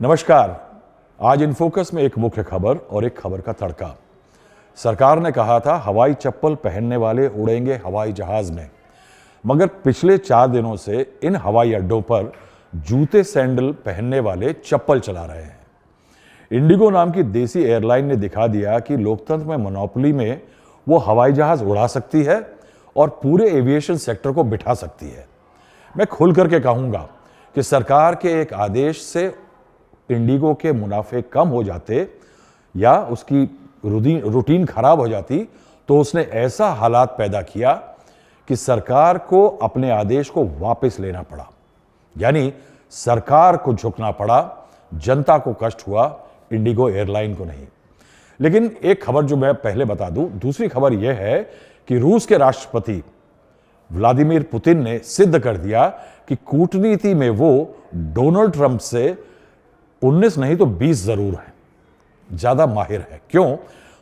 नमस्कार। आज in focus में एक मुख्य खबर और एक खबर का तड़का। सरकार ने कहा था हवाई चप्पल पहनने वाले उड़ेंगे हवाई जहाज में, मगर पिछले 4 दिनों से इन हवाई अड्डों पर जूते सैंडल पहनने वाले चप्पल चला रहे हैं। इंडिगो नाम की देसी एयरलाइन ने दिखा दिया कि लोकतंत्र में मोनोपोली में वो हवाई जहाज उड़ा सकती है और पूरे एविएशन सेक्टर को बिठा सकती है। मैं खुल करके कहूंगा कि सरकार के एक आदेश से इंडिगो के मुनाफे कम हो जाते या उसकी रूटीन खराब हो जाती तो उसने ऐसा हालात पैदा किया कि सरकार को अपने आदेश को वापस लेना पड़ा, यानी सरकार को झुकना पड़ा, जनता को कष्ट हुआ, इंडिगो एयरलाइन को नहीं। लेकिन एक खबर जो मैं पहले बता दूं, दूसरी खबर यह है कि रूस के राष्ट्रपति व्लादिमीर पुतिन ने सिद्ध कर दिया कि कूटनीति में वो डोनाल्ड ट्रंप से 19 नहीं तो 20 जरूर है, ज्यादा माहिर है। क्यों?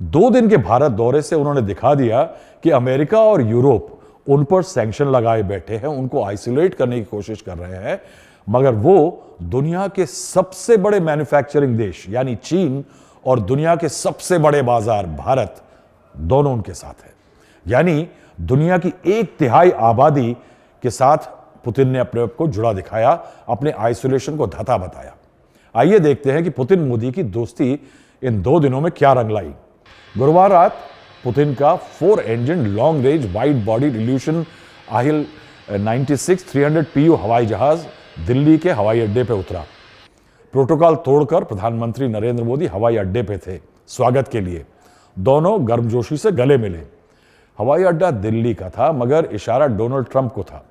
2 दिन के भारत दौरे से उन्होंने दिखा दिया कि अमेरिका और यूरोप उन पर सैंक्शन लगाए बैठे हैं, उनको आइसोलेट करने की कोशिश कर रहे हैं, मगर वो दुनिया के सबसे बड़े मैन्युफैक्चरिंग देश यानी चीन और दुनिया के सबसे बड़े बाजार भारत, दोनों उनके साथ है। यानी दुनिया की 1/3 आबादी के साथ पुतिन ने अपने आप को जुड़ा दिखाया, अपने आइसोलेशन को धता बताया। आइए देखते हैं कि पुतिन मोदी की दोस्ती इन 2 दिनों में क्या रंग लाई। गुरुवार रात पुतिन का 4 engine long range wide body evolution IL-96 300 PU हवाई जहाज दिल्ली के हवाई अड्डे पर उतरा। प्रोटोकॉल तोड़कर प्रधानमंत्री नरेंद्र मोदी हवाई अड्डे पे थे स्वागत के लिए। दोनों गर्मजोशी से गले मिले। हवाई अड्डा दिल्ली का था, मगर इशारा डोनाल्ड ट्रंप को था।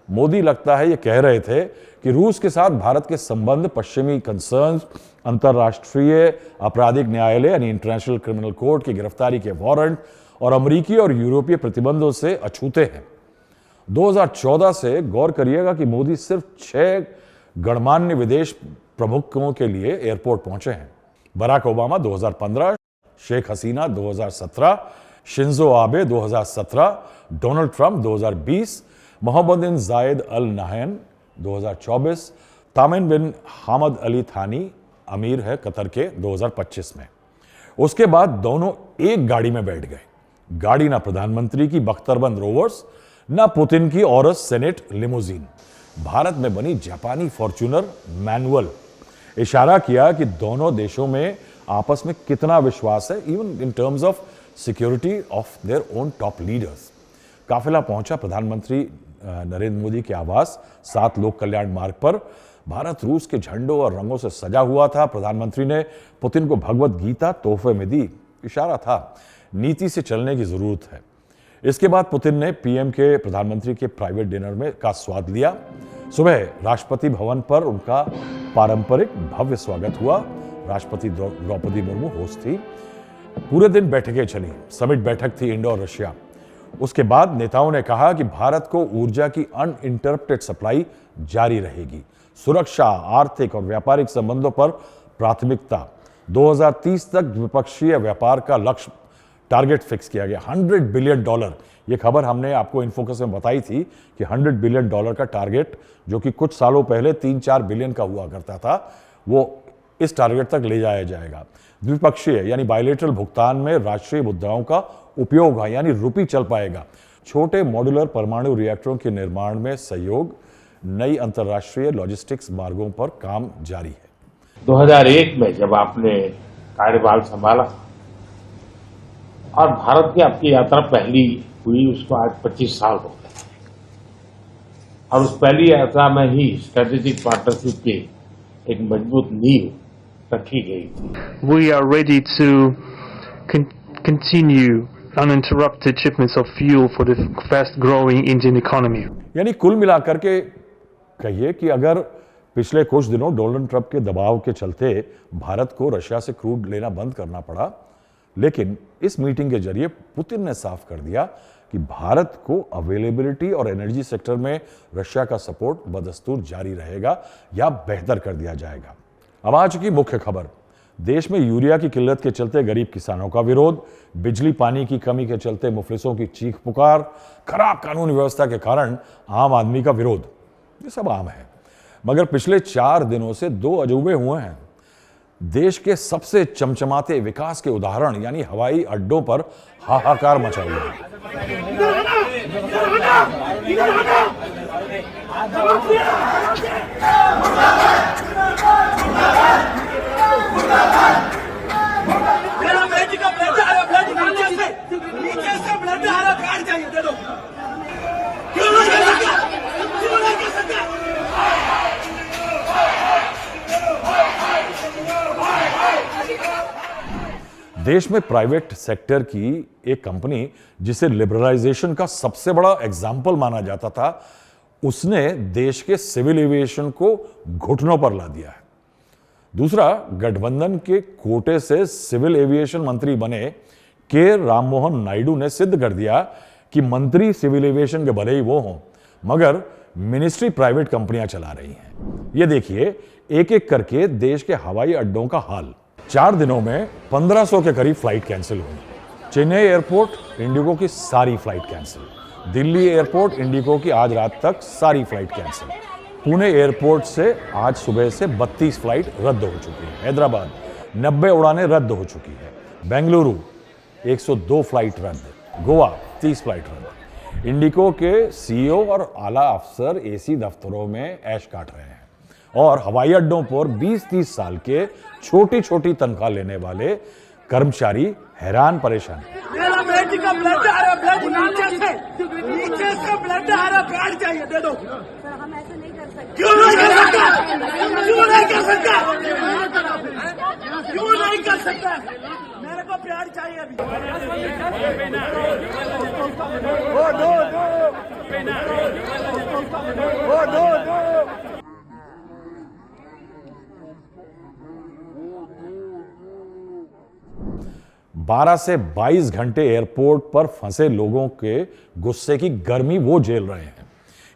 मोदी लगता है ये कह रहे थे कि रूस के साथ भारत के संबंध पश्चिमी कंसर्न्स, अंतर्राष्ट्रीय आपराधिक न्यायालय यानी इंटरनेशनल क्रिमिनल कोर्ट की गिरफ्तारी के वारंट और अमेरिकी और यूरोपीय प्रतिबंधों से अछूते हैं। 2014 से गौर करिएगा कि मोदी सिर्फ 6 गणमान्य विदेश प्रमुखों के लिए एयरपोर्ट पहुंचे हैं। Barack Obama 2015, Sheikh Hasina 2017, Shinzo Abe 2017, Donald Trump 2020, Mohammed bin Zayed Al Nahyan 2024, Tamim bin Hamad Al Thani अमीर है कतर के 2025 में। उसके बाद दोनों एक गाड़ी में बैठ गए। गाड़ी ना प्रधानमंत्री की बख्तरबंद रोवर्स, ना पुतिन की औरस सेनेट लिमोजीन, भारत में बनी जापानी फॉर्च्यूनर मैनुअल। इशारा किया कि दोनों देशों में आपस में कितना विश्वास है, even in terms of security of their own top leaders. काफिला पहुंचा प्रधानमंत्री नरेंद्र मोदी के आवास 7 लोक कल्याण मार्ग पर। भारत रूस के झंडों और रंगों से सजा हुआ था। प्रधानमंत्री ने पुतिन को भगवत गीता तोहफे में दी। इशारा था नीति से चलने की जरूरत है। इसके बाद पुतिन ने पीएम के प्रधानमंत्री के प्राइवेट डिनर में का स्वाद लिया। सुबह राष्ट्रपति भवन पर उनका पारंपरिक भव्य स्वागत हुआ। राष्ट्रपति द्रौपदी मुर्मू होस्ट थी। पूरे दिन बैठकें चली। समिट बैठक थी इंडो और रशिया। उसके बाद नेताओं ने कहा कि भारत को ऊर्जा की अनइंटरप्टेड सप्लाई जारी रहेगी। सुरक्षा, आर्थिक और व्यापारिक संबंधों पर प्राथमिकता। 2030 तक द्विपक्षीय व्यापार का लक्ष्य टारगेट फिक्स किया गया। $100 बिलियन। यह खबर हमने आपको इनफोकस में बताई थी कि $100 बिलियन का टारगेट, जो कि कुछ सालों पहले 3-4 बिलियन का हुआ करता था, वो इस टारगेट तक ले जाया जाएगा। द्विपक्षीय यानी बायलेटरल भुगतान में राष्ट्रीय मुद्राओं का उपयोग है, यानी रुपी चल पाएगा। छोटे मॉड्यूलर परमाणु रिएक्टरों के निर्माण में सहयोग। नई अंतर्राष्ट्रीय लॉजिस्टिक्स मार्गों पर काम जारी है। 2001 में जब आपने कार्यभार संभाला और भारत की आपकी यात्रा पहली हुई, उसको आज 25 साल हो गए और उस पहली यात्रा में ही स्ट्रेटेजिक पार्टनरशिप की एक मजबूत नींव रखी गई थी। We are ready to continue uninterrupted shipments of fuel for the fast growing Indian economy. यानी कुल मिलाकर के कहिए कि अगर पिछले कुछ दिनों डोनाल्ड ट्रंप के दबाव के चलते भारत को रशिया से क्रूड लेना बंद करना पड़ा, लेकिन इस मीटिंग के जरिए पुतिन ने साफ कर दिया कि भारत को अवेलेबिलिटी और एनर्जी सेक्टर में रशिया का सपोर्ट बदस्तूर जारी रहेगा या बेहतर कर दिया जाएगा। अब आज की मुख्य खबर। देश में यूरिया की किल्लत के चलते गरीब किसानों का विरोध, बिजली पानी की कमी के चलते मुफलिसों की चीख पुकार, खराब कानून व्यवस्था के कारण आम आदमी का विरोध, ये सब आम है। मगर पिछले 4 दिनों से 2 अजूबे हुए हैं। देश के सबसे चमचमाते विकास के उदाहरण यानी हवाई अड्डों पर हाहाकार मचा हुआ है। देश में प्राइवेट सेक्टर की एक कंपनी जिसे लिबरलाइजेशन का सबसे बड़ा एग्जाम्पल माना जाता था, उसने देश के सिविल एविएशन को घुटनों पर ला दिया है। दूसरा, गठबंधन के कोटे से सिविल एविएशन मंत्री बने के राममोहन नायडू ने सिद्ध कर दिया कि मंत्री सिविल एविएशन के भले ही वो हों, मगर मिनिस्ट्री प्राइवेट कंपनियां चला रही हैं। ये देखिए एक एक करके देश के हवाई अड्डों का हाल। 4 दिनों में 1500 के करीब फ्लाइट कैंसिल हुई। चेन्नई एयरपोर्ट इंडिगो की सारी flight cancel. Delhi airport Indigo की आज रात तक सारी फ्लाइट कैंसिल। पुणे एयरपोर्ट से आज सुबह से 32 फ्लाइट रद्द हो चुकी है। हैदराबाद 90 उड़ानें रद्द हो चुकी है। बेंगलुरु 102 फ्लाइट रद्द। गोवा 30 फ्लाइट रद्द। इंडिगो के सीईओ और आला अफसर एसी दफ्तरों में ऐश काट रहे हैं और हवाई अड्डों पर 20-30 साल के छोटी छोटी तनख्वाह लेने वाले कर्मचारी हैरान परेशान। मेरा बेटी का ब्लड आ रहा, ब्लड नीचे से ब्लड आ रहा, कार्ड चाहिए, दे दो। सर हम ऐसा नहीं कर सकते। क्यों नहीं कर सकता? क्यों नहीं कर सकता? क्यों नहीं कर सकता? मेरे को प्यार चाहिए अभी। वो दो 12 से 22 घंटे एयरपोर्ट पर फंसे लोगों के गुस्से की गर्मी वो झेल रहे हैं।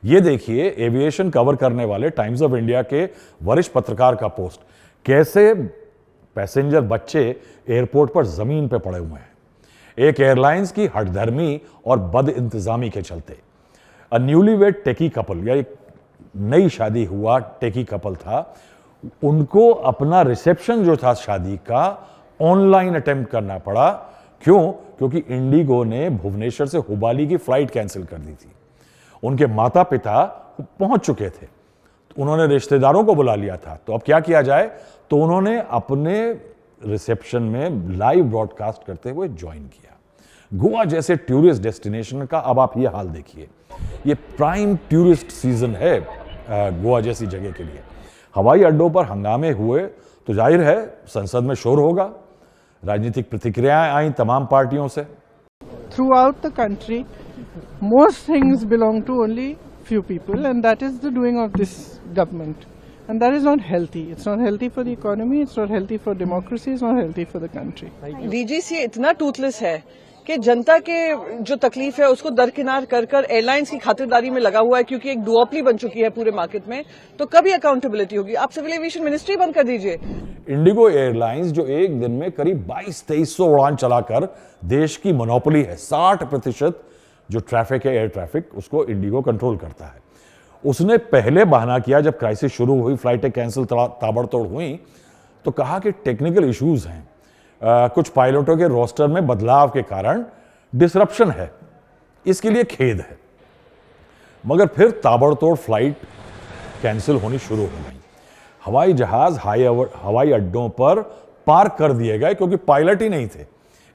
ये देखिए एविएशन कवर करने वाले टाइम्स ऑफ इंडिया के वरिष्ठ पत्रकार का पोस्ट। कैसे पैसेंजर बच्चे एयरपोर्ट पर जमीन पे पड़े हुए हैं एक एयरलाइंस की हठधर्मी और बद इंतजामी के चलते। अ न्यूलीवेड टेकी कपल या एक नई शादी हुआ टेकी कपल था, उनको अपना रिसेप्शन जो था शादी का ऑनलाइन अटेम्प्ट करना पड़ा। क्यों? क्योंकि इंडिगो ने भुवनेश्वर से हुबाली की फ्लाइट कैंसिल कर दी थी। उनके माता पिता पहुंच चुके थे, तो उन्होंने रिश्तेदारों को बुला लिया था। तो अब क्या किया जाए? तो उन्होंने अपने रिसेप्शन में लाइव ब्रॉडकास्ट करते हुए ज्वाइन किया। गोवा जैसे टूरिस्ट डेस्टिनेशन का अब आप ये हाल देखिए। ये प्राइम टूरिस्ट सीजन है गोवा जैसी जगह के लिए। हवाई अड्डों पर हंगामे हुए तो जाहिर है संसद में शोर होगा। राजनीतिक प्रतिक्रियाएं आई तमाम पार्टियों से। Throughout the country, most things belong to only few people, and that is the doing of this government. And that is not healthy. It's not healthy for the economy, it's not healthy for democracy, it's not healthy for the country. DGCA इतना Toothless है कि जनता के जो तकलीफ है उसको दरकिनार कर कर एयरलाइंस की खातिरदारी में लगा हुआ है, क्योंकि एक डुओपली बन चुकी है पूरे मार्केट में। तो कभी अकाउंटेबिलिटी होगी? आप सिविल एविएशन मिनिस्ट्री बंद कर दीजिए। इंडिगो एयरलाइंस जो एक दिन में करीब 2200-2300 उड़ान चलाकर देश की मोनोपोली है, 60% जो ट्रैफिक है एयर ट्रैफिक उसको इंडिगो कंट्रोल करता है। उसने पहले बहाना किया जब क्राइसिस शुरू हुई, फ्लाइटें कैंसिल ताबड़तोड़ हुई, तो कहा कि टेक्निकल इश्यूज हैं, कुछ पायलटों के रोस्टर में बदलाव के कारण डिसरप्शन है, इसके लिए खेद है। मगर फिर ताबड़तोड़ फ्लाइट कैंसिल होनी शुरू हो गई। हवाई जहाज हवाई अड्डों पर पार्क कर दिए गए क्योंकि पायलट ही नहीं थे।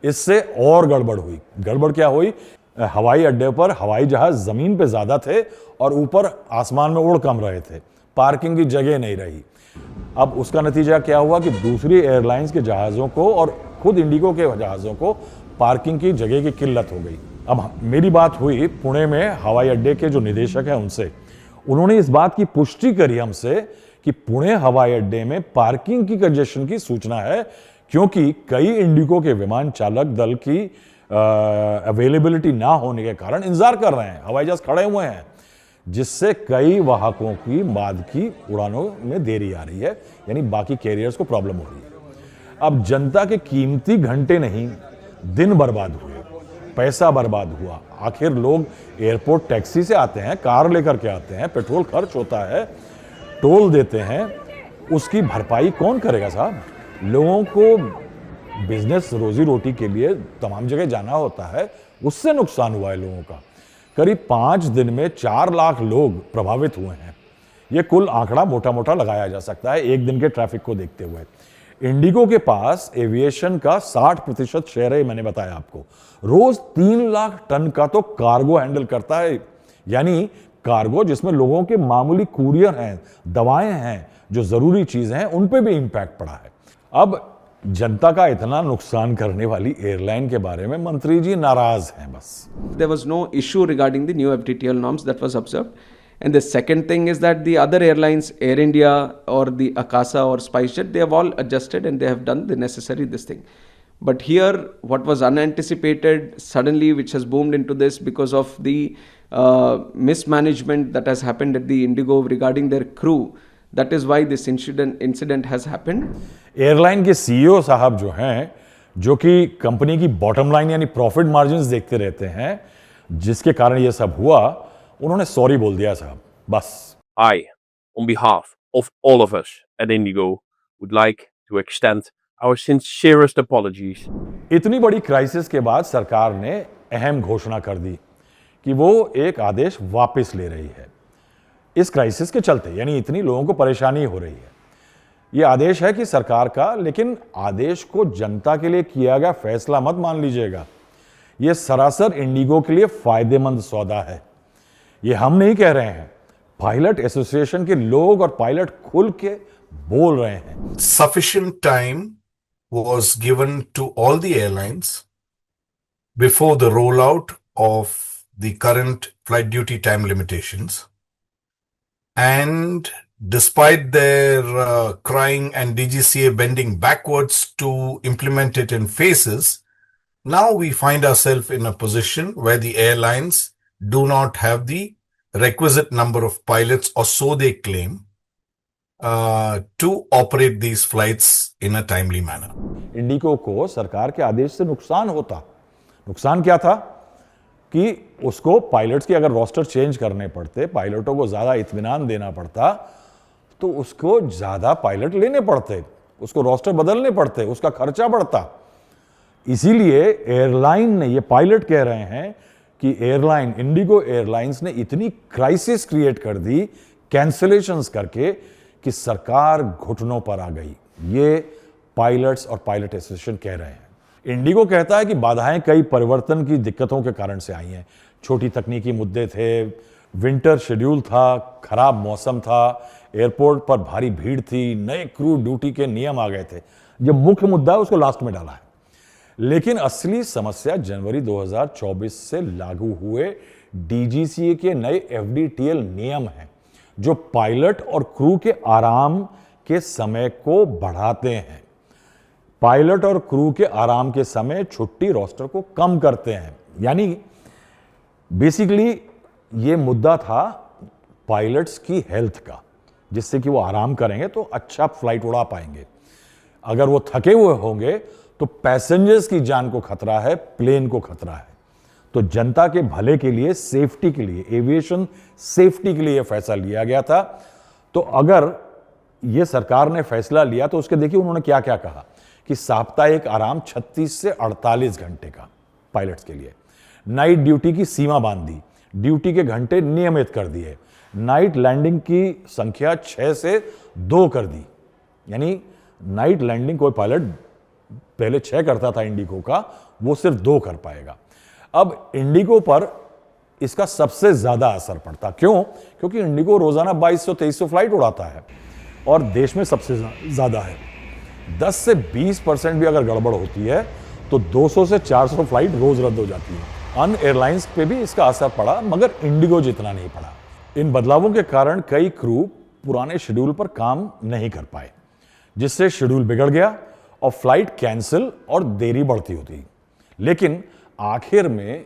इससे और गड़बड़ हुई। गड़बड़ क्या हुई? हवाई अड्डे पर हवाई जहाज जमीन पे ज्यादा थे और ऊपर आसमान में उड़ कम रहे थे, पार्किंग की जगह नहीं रही। अब उसका नतीजा क्या हुआ कि दूसरी एयरलाइंस के जहाज़ों को और खुद इंडिगो के जहाज़ों को पार्किंग की जगह की किल्लत हो गई। अब मेरी बात हुई पुणे में हवाई अड्डे के जो निदेशक हैं उनसे, उन्होंने इस बात की पुष्टि करी हमसे कि पुणे हवाई अड्डे में पार्किंग की कंजेशन की सूचना है, क्योंकि कई इंडिगो के विमान चालक दल की अवेलेबिलिटी ना होने के कारण इंतजार कर रहे हैं, हवाई जहाज खड़े हुए हैं, जिससे कई वाहकों की बाद की उड़ानों में देरी आ रही है, यानी बाकी कैरियर्स को प्रॉब्लम हो रही है। अब जनता के कीमती घंटे नहीं, दिन बर्बाद हुए, पैसा बर्बाद हुआ। आखिर लोग एयरपोर्ट टैक्सी से आते हैं, कार लेकर के आते हैं, पेट्रोल खर्च होता है, टोल देते हैं, उसकी भरपाई कौन करेगा साहब? लोगों को बिजनेस रोजी रोटी के लिए तमाम जगह जाना होता है, उससे नुकसान हुआ है लोगों का। करीब 5 दिन में 4 लाख लोग प्रभावित हुए हैं। यह कुल आंकड़ा मोटा मोटा लगाया जा सकता है एक दिन के ट्रैफिक को देखते हुए। इंडिगो के पास एविएशन का 60% शेयर है, मैंने बताया आपको। रोज 3 लाख टन का तो कार्गो हैंडल करता है, यानी कार्गो जिसमें लोगों के मामूली कुरियर हैं, दवाएं हैं, जो जरूरी चीजें हैं, उन पे भी इंपैक्ट पड़ा है। अब जनता का इतना नुकसान करने वाली एयरलाइन के बारे में मंत्री जी नाराज हैं बस। There was no issue regarding the new FDTL norms that was observed. And the second thing is that the other airlines, Air India or the Akasa or SpiceJet, they have all adjusted and they have done the necessary this thing. But here, what was unanticipated suddenly, which has boomed into this because of the mismanagement that has happened at the Indigo regarding their crew, that is why this incident has happened. Airline के CEO साहब जो हैं, जो कि company की bottom line यानी profit margins देखते रहते हैं, जिसके कारण ये सब हुआ, उन्होंने सॉरी बोल दिया साहब, बस। I, on behalf of all of us at Indigo, would like to extend our sincerest apologies. इतनी बड़ी क्राइसिस के बाद सरकार ने अहम घोषणा कर दी कि वो एक आदेश वापस ले रही है इस क्राइसिस के चलते, यानी इतनी लोगों को परेशानी हो रही है। ये आदेश है कि सरकार का, लेकिन आदेश को जनता के लिए किया गया फैसला मत मान लीजिएगा। ये सरासर इंडिगो के लिए फायदेमंद सौदा है। ये हम नहीं कह रहे हैं, पायलट एसोसिएशन के लोग और पायलट खुल के बोल रहे हैं। Sufficient time was given to all the airlines before the rollout of the current flight duty time limitations, and despite their crying and DGCA bending backwards to implement it in phases, now we find ourselves in a position where the airlines do not have the requisite number of pilots, or so they claim, to operate these flights in a timely manner. Indigo को सरकार के आदेश से नुकसान होता। नुकसान क्या था कि उसको पायलट्स की अगर रोस्टर चेंज करने पड़ते, पायलटों को ज्यादा इत्मीनान देना पड़ता, तो उसको ज्यादा पायलट लेने पड़ते, उसको रोस्टर बदलने पड़ते, उसका खर्चा बढ़ता। इसीलिए एयरलाइन ने, ये पायलट कह रहे हैं कि एयरलाइन, इंडिगो एयरलाइंस ने इतनी क्राइसिस क्रिएट कर दी कैंसिलेशंस करके कि सरकार घुटनों पर आ गई। ये पायलट्स और पायलट एसोसिएशन कह रहे हैं। इंडिगो कहता है कि बाधाएं कई परिवर्तन की दिक्कतों के कारण से आई हैं। छोटी तकनीकी मुद्दे थे, विंटर शेड्यूल था, खराब मौसम था, एयरपोर्ट पर भारी भीड़ थी, नए क्रू ड्यूटी के नियम आ गए थे। जो मुख्य मुद्दा है उसको लास्ट में डाला है। लेकिन असली समस्या जनवरी 2024 से लागू हुए डीजीसीए के नए एफडीटीएल नियम हैं, जो पायलट और क्रू के आराम के समय को बढ़ाते हैं। पायलट और क्रू के आराम के समय छुट्टी रोस्टर को कम करते हैं। यानी बेसिकली ये मुद्दा था पायलट्स की हेल्थ का, जिससे कि वो आराम करेंगे तो अच्छा फ्लाइट उड़ा पाएंगे। अगर वो थके हुए होंगे तो पैसेंजर्स की जान को खतरा है, प्लेन को खतरा है। तो जनता के भले के लिए, सेफ्टी के लिए, एविएशन सेफ्टी के लिए यह फैसला लिया गया था। तो अगर ये सरकार ने फैसला लिया तो उसके देखिए उन्होंने क्या क्या कहा कि साप्ताहिक आराम 36 से 48 घंटे का पायलट्स के लिए, नाइट ड्यूटी की सीमा बांध दी, ड्यूटी के घंटे नियमित कर दिए, नाइट लैंडिंग की संख्या 6 से 2 कर दी। यानी नाइट लैंडिंग कोई पायलट पहले 6 करता था इंडिगो का, वो सिर्फ 2 कर पाएगा। अब इंडिगो पर इसका सबसे ज्यादा असर पड़ता। क्यों? क्योंकि इंडिगो रोजाना 2200-2300 फ्लाइट उड़ाता है और देश में सबसे ज्यादा है। 10 से 20% भी अगर गड़बड़ होती है तो 200 से 400 फ्लाइट रोज रद्द हो जाती है। अन्य एयरलाइंस पे भी इसका असर पड़ा, मगर इंडिगो जितना नहीं पड़ा। इन बदलावों के कारण कई क्रू पुराने शेड्यूल पर काम नहीं कर पाए, जिससे शेड्यूल बिगड़ गया और फ्लाइट कैंसिल और देरी बढ़ती होती। लेकिन आखिर में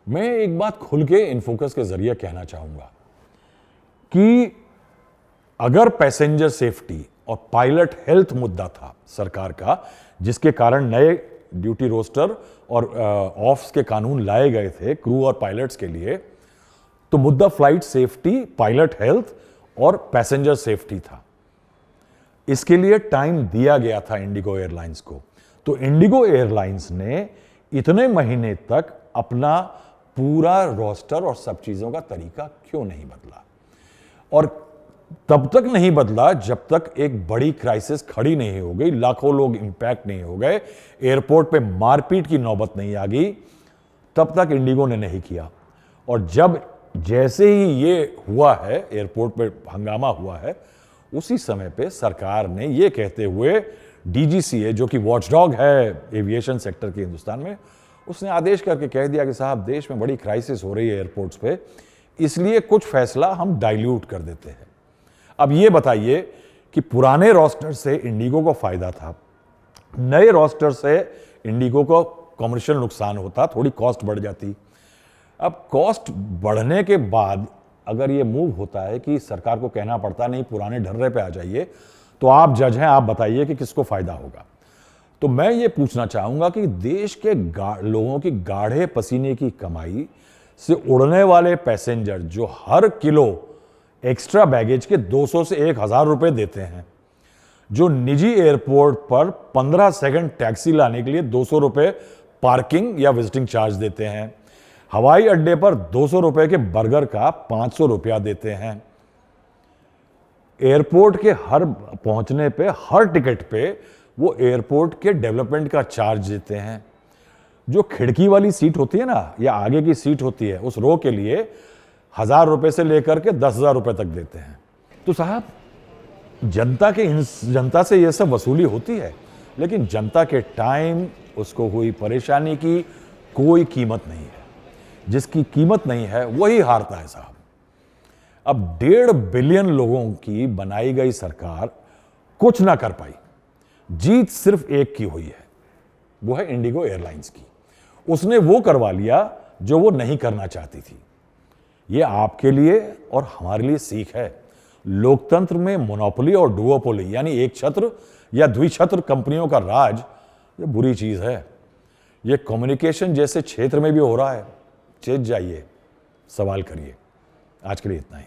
मैं एक बात खुल के इनफोकस के जरिए कहना चाहूंगा कि अगर पैसेंजर सेफ्टी और पायलट हेल्थ मुद्दा था सरकार का, जिसके कारण नए ड्यूटी रोस्टर और ऑफ्स के कानून लाए गए थे क्रू और पायलट्स के लिए, तो मुद्दा फ्लाइट सेफ्टी, पायलट हेल्थ और पैसेंजर सेफ्टी था। इसके लिए टाइम दिया गया था इंडिगो एयरलाइंस को। तो इंडिगो एयरलाइंस ने इतने महीने तक अपना पूरा रोस्टर और सब चीजों का तरीका क्यों नहीं बदला? और तब तक नहीं बदला जब तक एक बड़ी क्राइसिस खड़ी नहीं हो गई, लाखों लोग इंपैक्ट नहीं हो गए, एयरपोर्ट पे मारपीट की नौबत नहीं आ गई, तब तक इंडिगो ने नहीं किया। और जब जैसे ही ये हुआ है, एयरपोर्ट पे हंगामा हुआ है, उसी समय पे सरकार ने ये कहते हुए डीजीसीए, जो कि वॉचडॉग है एविएशन सेक्टर के हिंदुस्तान में, उसने आदेश करके कह दिया कि साहब देश में बड़ी क्राइसिस हो रही है एयरपोर्ट्स पे, इसलिए कुछ फैसला हम डाइल्यूट कर देते हैं। अब ये बताइए कि पुराने रोस्टर से इंडिगो को फायदा था, नए रोस्टर से इंडिगो को कमर्शियल नुकसान होता, थोड़ी कॉस्ट बढ़ जाती। अब कॉस्ट बढ़ने के बाद अगर ये मूव होता है कि सरकार को कहना पड़ता नहीं पुराने ढर्रे पे आ जाइए, तो आप जज हैं, आप बताइए कि किसको फायदा होगा। तो मैं ये पूछना चाहूंगा कि देश के लोगों की गाढ़े पसीने की कमाई से उड़ने वाले पैसेंजर जो हर किलो एक्स्ट्रा बैगेज के 200 से 1000 रुपए देते हैं, जो निजी एयरपोर्ट पर 15 सेकंड टैक्सी लाने के लिए 200 रुपए पार्किंग या विजिटिंग चार्ज देते हैं, हवाई अड्डे पर 200 रुपए के बर्गर का 500 रुपया देते हैं, एयरपोर्ट के हर पहुंचने पे हर टिकट पे वो एयरपोर्ट के डेवलपमेंट का चार्ज देते हैं, जो खिड़की वाली सीट होती है ना या आगे की सीट होती है उस रो के लिए 1000 रुपए से लेकर के 10,000 रुपए तक देते हैं। तो साहब जनता से ये सब वसूली होती है, लेकिन जनता के टाइम, उसको हुई परेशानी की कोई कीमत नहीं है। जिसकी कीमत नहीं है वही हारता है साहब। अब 1.5 बिलियन लोगों की बनाई गई सरकार कुछ ना कर पाई, जीत सिर्फ एक की हुई है, वो है इंडिगो एयरलाइंस की। उसने वो करवा लिया जो वो नहीं करना चाहती थी। ये आपके लिए और हमारे लिए सीख है। लोकतंत्र में मोनोपोली और डुओपोली यानी एक छत्र या द्विछत्र कंपनियों का राज ये बुरी चीज है। ये कम्युनिकेशन जैसे क्षेत्र में भी हो रहा है। चेत जाइए, सवाल करिए। आज के लिए इतना ही।